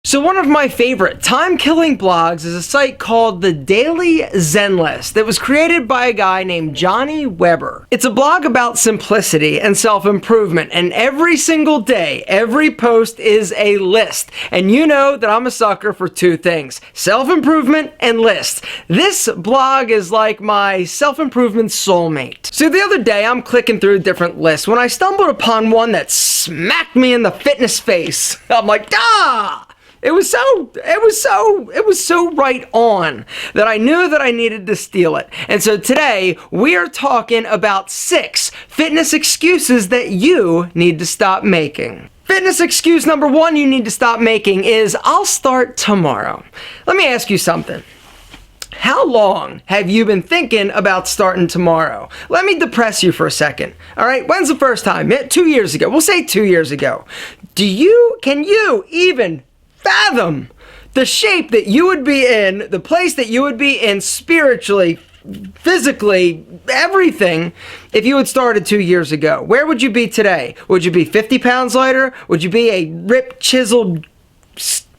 So one of my favorite time-killing blogs is a site called the Daily Zen List that was created by a guy named Johnny Weber. It's a blog about simplicity and self-improvement, and every single day, every post is a list. And you know that I'm a sucker for two things: self-improvement and lists. This blog is like my self-improvement soulmate. So the other day, I'm clicking through different lists when I stumbled upon one that smacked me in the fitness face. I'm like, ah! It was so right on that I knew that I needed to steal it. And so today we are talking about 6 fitness excuses that you need to stop making. Fitness excuse number 1 you need to stop making is, I'll start tomorrow. Let me ask you something. How long have you been thinking about starting tomorrow? Let me depress you for a second. All right, when's the first time? 2 years ago. We'll say 2 years ago. Can you even fathom the shape that you would be in, the place that you would be in spiritually, physically, everything, if you had started 2 years ago? Where would you be today? Would you be 50 pounds lighter? Would you be a ripped, chiseled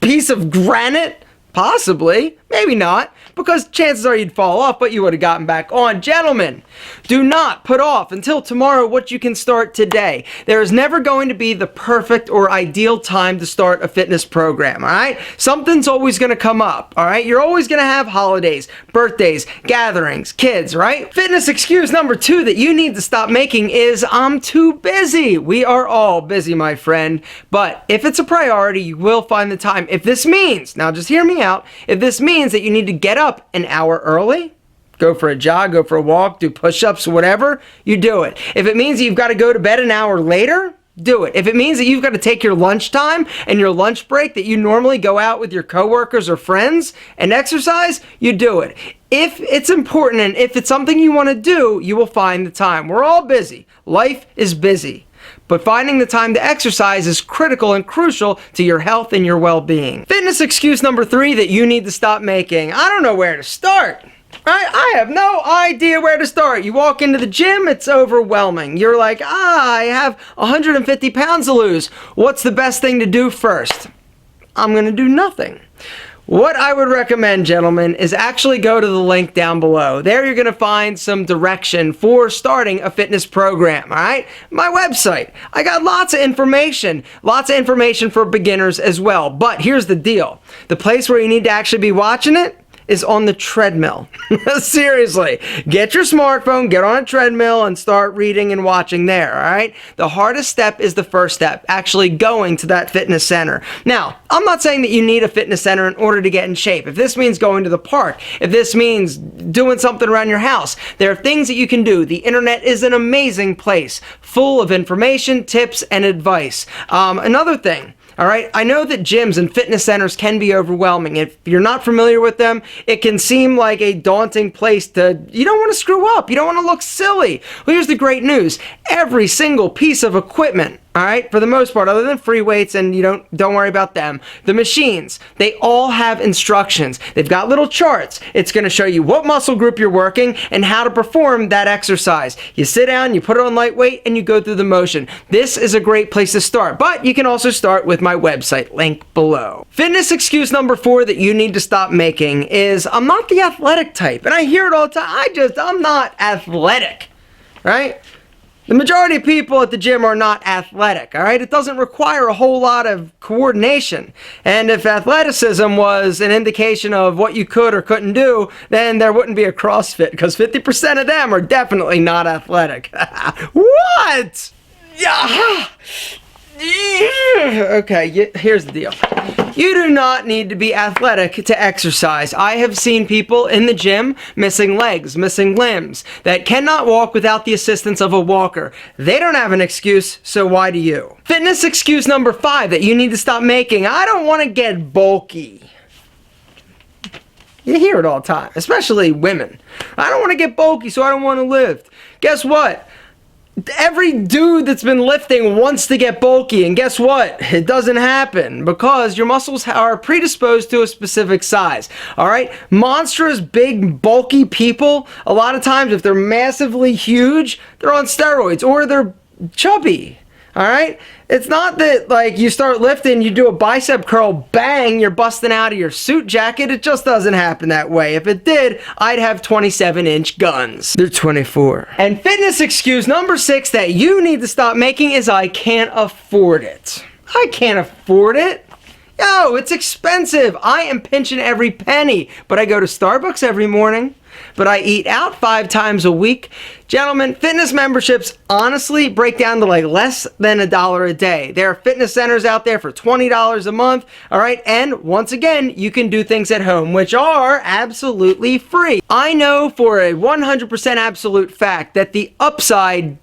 piece of granite? Possibly. Maybe not, because chances are you'd fall off, but you would have gotten back on. Gentlemen, do not put off until tomorrow what you can start today. There is never going to be the perfect or ideal time to start a fitness program, all right? Something's always going to come up, all right? You're always going to have holidays, birthdays, gatherings, kids, right? Fitness excuse number 2 that you need to stop making is, I'm too busy. We are all busy, my friend, but if it's a priority, you will find the time. If this means, now just hear me out, if this means that you need to get up an hour early, go for a jog, go for a walk, do push-ups, whatever, you do it. If it means that you've got to go to bed an hour later, do it. If it means that you've got to take your lunchtime and your lunch break that you normally go out with your coworkers or friends and exercise, you do it. If it's important and if it's something you want to do, you will find the time. We're all busy. Life is busy. But finding the time to exercise is critical and crucial to your health and your well-being. Fitness excuse number 3 that you need to stop making. I don't know where to start. I have no idea where to start. You walk into the gym, it's overwhelming. You're like, I have 150 pounds to lose. What's the best thing to do first? I'm going to do nothing. What I would recommend, gentlemen, is actually go to the link down below. There you're going to find some direction for starting a fitness program, all right? My website. I got lots of information for beginners as well. But here's the deal. The place where you need to actually be watching it is on the treadmill. Seriously, get your smartphone, get on a treadmill, and start reading and watching there, all right? The hardest step is the first step, actually going to that fitness center. Now, I'm not saying that you need a fitness center in order to get in shape. If this means going to the park, if this means doing something around your house, there are things that you can do. The internet is an amazing place, full of information, tips, and advice. Another thing, all right, I know that gyms and fitness centers can be overwhelming. If you're not familiar with them, it can seem like a daunting place you don't want to screw up. You don't want to look silly. Well, here's the great news. Every single piece of equipment, all right, for the most part, other than free weights, and you don't worry about them, the machines, they all have instructions. They've got little charts. It's going to show you what muscle group you're working and how to perform that exercise. You sit down, you put it on lightweight, and you go through the motion. This is a great place to start, but you can also start with my website, link below. Fitness excuse number 4 that you need to stop making is, I'm not the athletic type, and I hear it all the time. I'm not athletic, right? The majority of people at the gym are not athletic, all right? It doesn't require a whole lot of coordination. And if athleticism was an indication of what you could or couldn't do, then there wouldn't be a CrossFit, because 50% of them are definitely not athletic. What? Yeah. Okay, here's the deal. You do not need to be athletic to exercise. I have seen people in the gym missing legs, missing limbs, that cannot walk without the assistance of a walker. They don't have an excuse, so why do you? Fitness excuse number 5 that you need to stop making. I don't want to get bulky. You hear it all the time, especially women. I don't want to get bulky, so I don't want to lift. Guess what? Every dude that's been lifting wants to get bulky, and guess what? It doesn't happen because your muscles are predisposed to a specific size. All right? Monstrous, big, bulky people, a lot of times if they're massively huge, they're on steroids or they're chubby. All right? It's not that, like, you start lifting, you do a bicep curl, bang, you're busting out of your suit jacket. It just doesn't happen that way. If it did, I'd have 27-inch guns. They're 24. And fitness excuse number 6 that you need to stop making is I can't afford it. I can't afford it. Yo, it's expensive. I am pinching every penny, but I go to Starbucks every morning. But I eat out 5 times a week. Gentlemen, fitness memberships honestly break down to like less than $1 a day. There are fitness centers out there for $20 a month, all right? And once again, you can do things at home, which are absolutely free. I know for a 100% absolute fact that the upside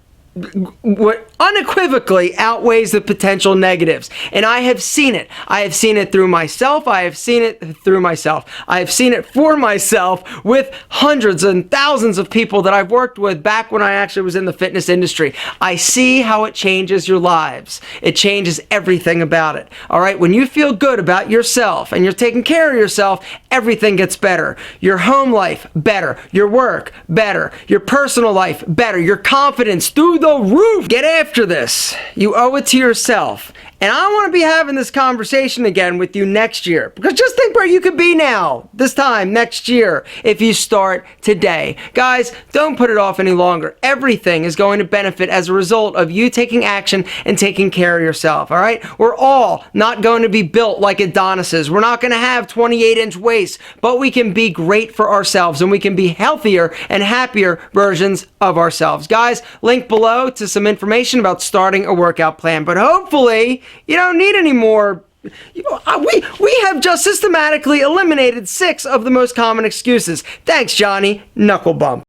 what unequivocally outweighs the potential negatives. And I have seen it. I have seen it through myself. I have seen it through myself. I have seen it for myself with hundreds and thousands of people that I've worked with back when I actually was in the fitness industry. I see how it changes your lives. It changes everything about it. All right? When you feel good about yourself and you're taking care of yourself, everything gets better. Your home life, better. Your work, better. Your personal life, better. Your confidence through the roof. Get after this. You owe it to yourself. And I want to be having this conversation again with you next year. Because just think where you could be now, this time next year, if you start today. Guys, don't put it off any longer. Everything is going to benefit as a result of you taking action and taking care of yourself, all right? We're all not going to be built like Adonises. We're not going to have 28-inch waists, but we can be great for ourselves and we can be healthier and happier versions of ourselves. Guys, link below to some information about starting a workout plan, but hopefully you don't need any more. We have just systematically eliminated 6 of the most common excuses. Thanks, Johnny Knucklebump.